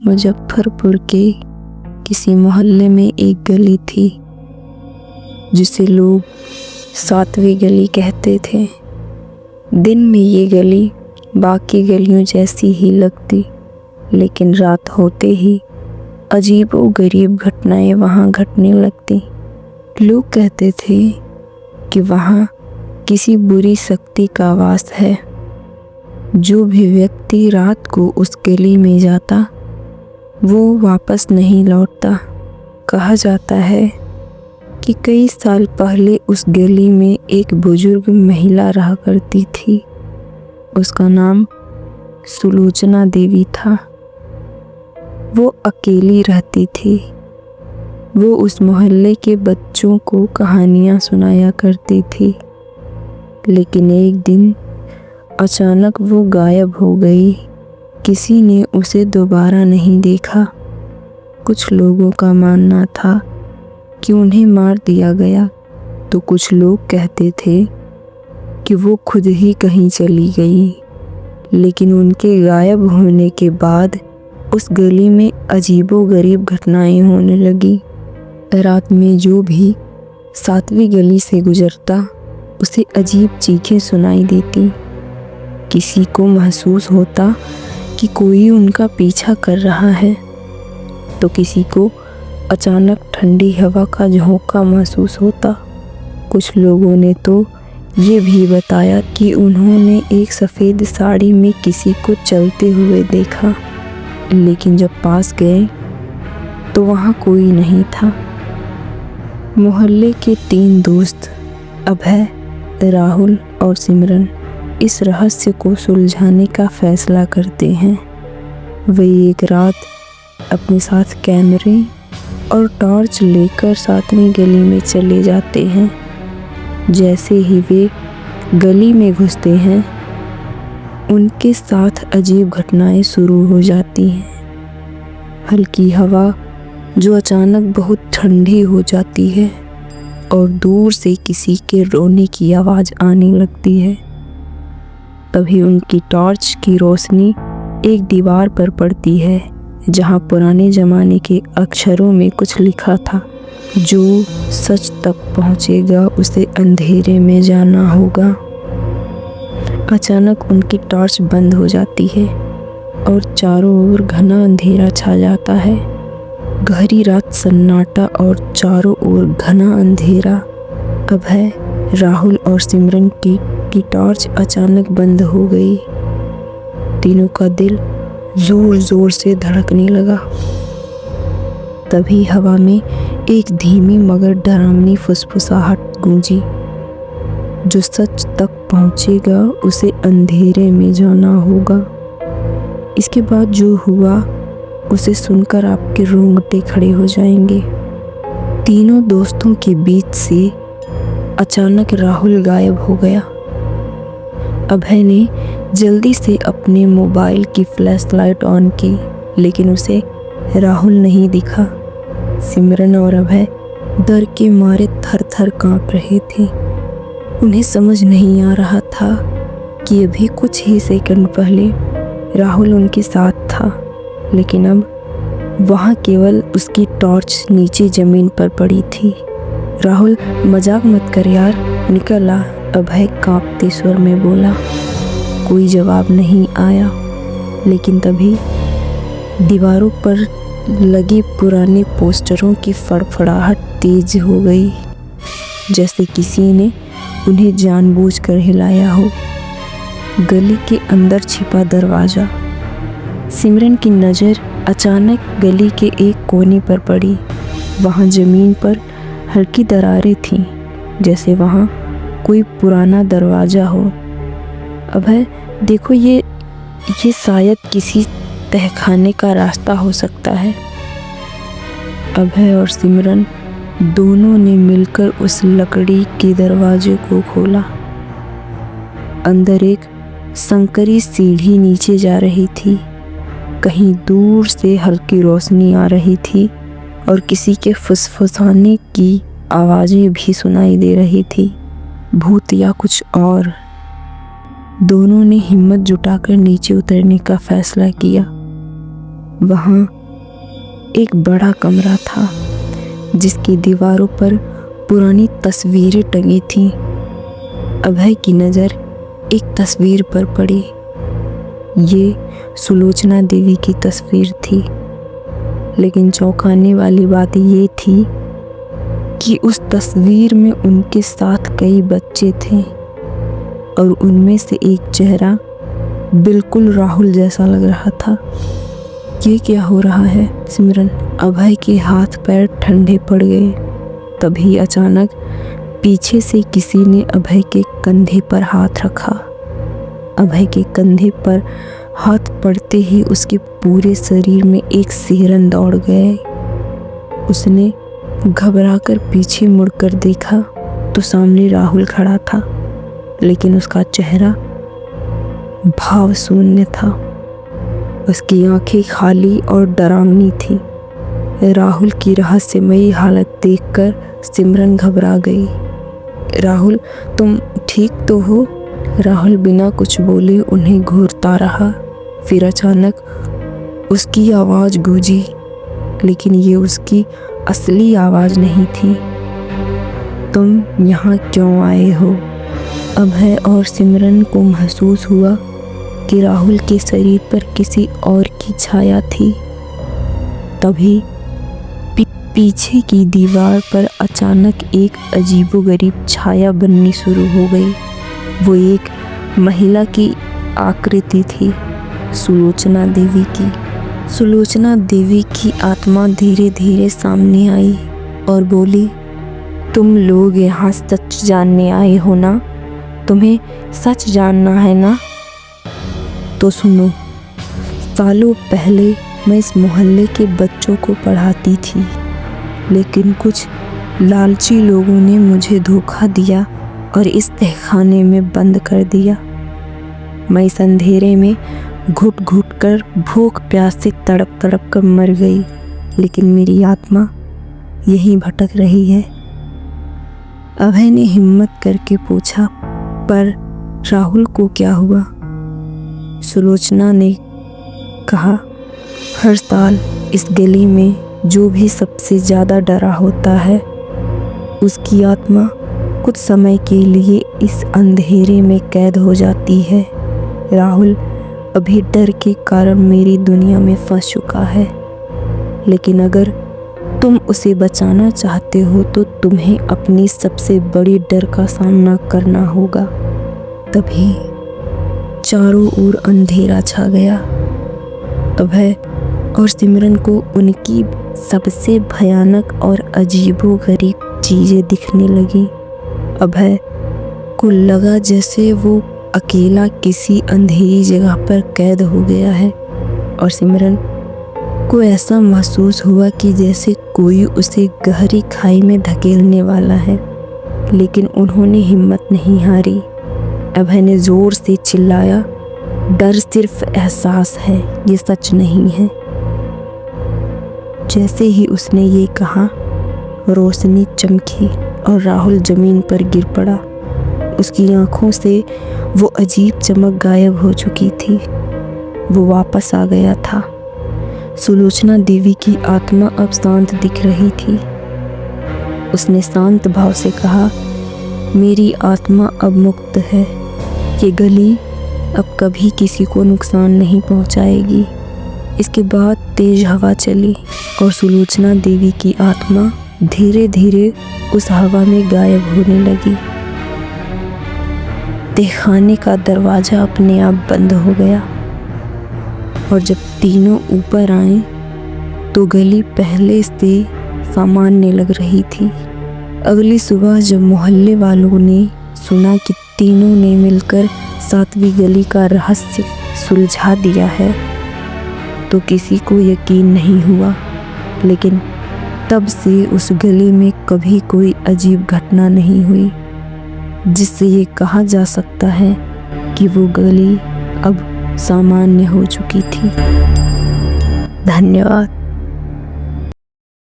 मुजफ्फरपुर के किसी मोहल्ले में एक गली थी जिसे लोग 7वीं गली कहते थे। दिन में ये गली बाकी गलियों जैसी ही लगती, लेकिन रात होते ही अजीबो-गरीब घटनाएं वहाँ घटने लगती। लोग कहते थे कि वहाँ किसी बुरी शक्ति का वास है। जो भी व्यक्ति रात को उस गली में जाता वो वापस नहीं लौटता। कहा जाता है कि कई साल पहले उस गली में एक बुजुर्ग महिला रहा करती थी। उसका नाम सुलोचना देवी था। वो अकेली रहती थी। वो उस मोहल्ले के बच्चों को कहानियाँ सुनाया करती थी, लेकिन एक दिन अचानक वो गायब हो गई। किसी ने उसे दोबारा नहीं देखा। कुछ लोगों का मानना था कि उन्हें मार दिया गया, तो कुछ लोग कहते थे कि वो खुद ही कहीं चली गई। लेकिन उनके गायब होने के बाद उस गली में अजीबो-गरीब घटनाएं होने लगी। रात में जो भी 7वीं गली से गुजरता उसे अजीब चीखें सुनाई देती। किसी को महसूस होता कि कोई उनका पीछा कर रहा है, तो किसी को अचानक ठंडी हवा का झोंका महसूस होता। कुछ लोगों ने तो ये भी बताया कि उन्होंने एक सफ़ेद साड़ी में किसी को चलते हुए देखा, लेकिन जब पास गए तो वहाँ कोई नहीं था। मोहल्ले के 3 दोस्त अभय, राहुल और सिमरन इस रहस्य को सुलझाने का फैसला करते हैं। वे एक रात अपने साथ कैमरे और टॉर्च लेकर 7वीं गली में चले जाते हैं। जैसे ही वे गली में घुसते हैं, उनके साथ अजीब घटनाएं शुरू हो जाती हैं। हल्की हवा जो अचानक बहुत ठंडी हो जाती है और दूर से किसी के रोने की आवाज़ आने लगती है। तभी उनकी टॉर्च की रोशनी एक दीवार पर पड़ती है, जहाँ पुराने ज़माने के अक्षरों में कुछ लिखा था, जो सच तक पहुँचेगा उसे अंधेरे में जाना होगा। अचानक उनकी टॉर्च बंद हो जाती है और चारों ओर घना अंधेरा छा जाता है। गहरी रात, सन्नाटा और चारों ओर घना अंधेरा। अभय, राहुल और सिमरन की टॉर्च अचानक बंद हो गई। तीनों का दिल जोर जोर से धड़कने लगा। तभी हवा में एक धीमी मगर डरावनी फुसफुसाहट गूंजी, जो सच तक पहुंचेगा उसे अंधेरे में जाना होगा। इसके बाद जो हुआ उसे सुनकर आपके रोंगटे खड़े हो जाएंगे। तीनों दोस्तों के बीच से अचानक राहुल गायब हो गया। अभय ने जल्दी से अपने मोबाइल की फ्लैशलाइट ऑन की, लेकिन उसे राहुल नहीं दिखा। सिमरन और अभय डर के मारे थर-थर कांप रहे थे। उन्हें समझ नहीं आ रहा था कि अभी कुछ ही सेकंड पहले राहुल उनके साथ था, लेकिन अब वहाँ केवल उसकी टॉर्च नीचे ज़मीन पर पड़ी थी। राहुल, मजाक मत कर यार, निकल आ, अभय कांपते स्वर में बोला। कोई जवाब नहीं आया, लेकिन तभी दीवारों पर लगे पुराने पोस्टरों की फड़फड़ाहट तेज हो गई, जैसे किसी ने उन्हें जानबूझकर हिलाया हो। गली के अंदर छिपा दरवाज़ा। सिमरन की नज़र अचानक गली के एक कोने पर पड़ी। वहाँ ज़मीन पर हल्की दरारें थीं, जैसे वहाँ कोई पुराना दरवाज़ा हो। अभय, देखो, ये शायद किसी तहखाने का रास्ता हो सकता है। अभय और सिमरन दोनों ने मिलकर उस लकड़ी के दरवाजे को खोला। अंदर एक संकरी सीढ़ी नीचे जा रही थी। कहीं दूर से हल्की रोशनी आ रही थी और किसी के फुसफुसाने की आवाज़ें भी सुनाई दे रही थी। भूत या कुछ और। दोनों ने हिम्मत जुटाकर नीचे उतरने का फैसला किया। वहाँ एक बड़ा कमरा था जिसकी दीवारों पर पुरानी तस्वीरें टंगी थीं। अभय की नज़र एक तस्वीर पर पड़ी। ये सुलोचना देवी की तस्वीर थी, लेकिन चौंकाने वाली बात ये थी कि उस तस्वीर में उनके साथ कई बच्चे थे और उनमें से एक चेहरा बिल्कुल राहुल जैसा लग रहा था। ये क्या हो रहा है सिमरन? अभय के हाथ पैर ठंडे पड़ गए। तभी अचानक पीछे से किसी ने अभय के कंधे पर हाथ रखा। अभय के कंधे पर हाथ पड़ते ही उसके पूरे शरीर में एक सिहरन दौड़ गए। उसने घबराकर पीछे मुड़कर देखा तो सामने राहुल खड़ा था, लेकिन उसका चेहरा भाव शून्य था। उसकी आंखें खाली और डरावनी थी। राहुल की रहस्यमयी हालत देखकर सिमरन घबरा गई। राहुल, तुम ठीक तो हो? राहुल बिना कुछ बोले उन्हें घूरता रहा। फिर अचानक उसकी आवाज़ गूंजी, लेकिन ये उसकी असली आवाज़ नहीं थी। तुम यहाँ क्यों आए हो? अभय और सिमरन को महसूस हुआ कि राहुल के शरीर पर किसी और की छाया थी। तभी पीछे की दीवार पर अचानक एक अजीबोगरीब छाया बननी शुरू हो गई। वो एक महिला की आकृति थी, सुलोचना देवी की। सुलोचना देवी की आत्मा धीरे धीरे सामने आई और बोली, तुम लोग यहाँ सच जानने आए हो ना? तुम्हें सच जानना है ना? तो सुनो। सालों पहले मैं इस मोहल्ले के बच्चों को पढ़ाती थी, लेकिन कुछ लालची लोगों ने मुझे धोखा दिया और इस तहखाने में बंद कर दिया। मैं इस अंधेरे में घुट घुट कर भूख प्यास से तड़प तड़प कर मर गई, लेकिन मेरी आत्मा यहीं भटक रही है। अभय ने हिम्मत करके पूछा, पर राहुल को क्या हुआ? सुलोचना ने कहा, हर साल इस गली में जो भी सबसे ज़्यादा डरा होता है, उसकी आत्मा कुछ समय के लिए इस अंधेरे में कैद हो जाती है। राहुल अभी डर के कारण मेरी दुनिया में फंस चुका है, लेकिन अगर तुम उसे बचाना चाहते हो तो तुम्हें अपनी सबसे बड़ी डर का सामना करना होगा। तभी चारों ओर अंधेरा छा गया। अभय और सिमरन को उनकी सबसे भयानक और अजीबोगरीब चीज़ें दिखने लगी। अभय को लगा जैसे वो अकेला किसी अंधेरी जगह पर कैद हो गया है, और सिमरन को ऐसा महसूस हुआ कि जैसे कोई उसे गहरी खाई में धकेलने वाला है, लेकिन उन्होंने हिम्मत नहीं हारी। अभय ने जोर से चिल्लाया, डर सिर्फ एहसास है, ये सच नहीं है। जैसे ही उसने ये कहा, रोशनी चमकी और राहुल जमीन पर गिर पड़ा। उसकी आंखों से वो अजीब चमक गायब हो चुकी थी। वो वापस आ गया था। सुलोचना देवी की आत्मा अब शांत दिख रही थी। उसने शांत भाव से कहा, मेरी आत्मा अब मुक्त है। ये गली अब कभी किसी को नुकसान नहीं पहुंचाएगी। इसके बाद तेज हवा चली और सुलोचना देवी की आत्मा धीरे धीरे उस हवा में गायब होने लगी। तहखाने का दरवाज़ा अपने आप बंद हो गया और जब तीनों ऊपर आए तो गली पहले से सामान्य लग रही थी। अगली सुबह जब मोहल्ले वालों ने सुना कि तीनों ने मिलकर 7वीं गली का रहस्य सुलझा दिया है तो किसी को यकीन नहीं हुआ, लेकिन तब से उस गली में कभी कोई अजीब घटना नहीं हुई जिससे ये कहा जा सकता है कि वो गली अब सामान्य हो चुकी थी। धन्यवाद।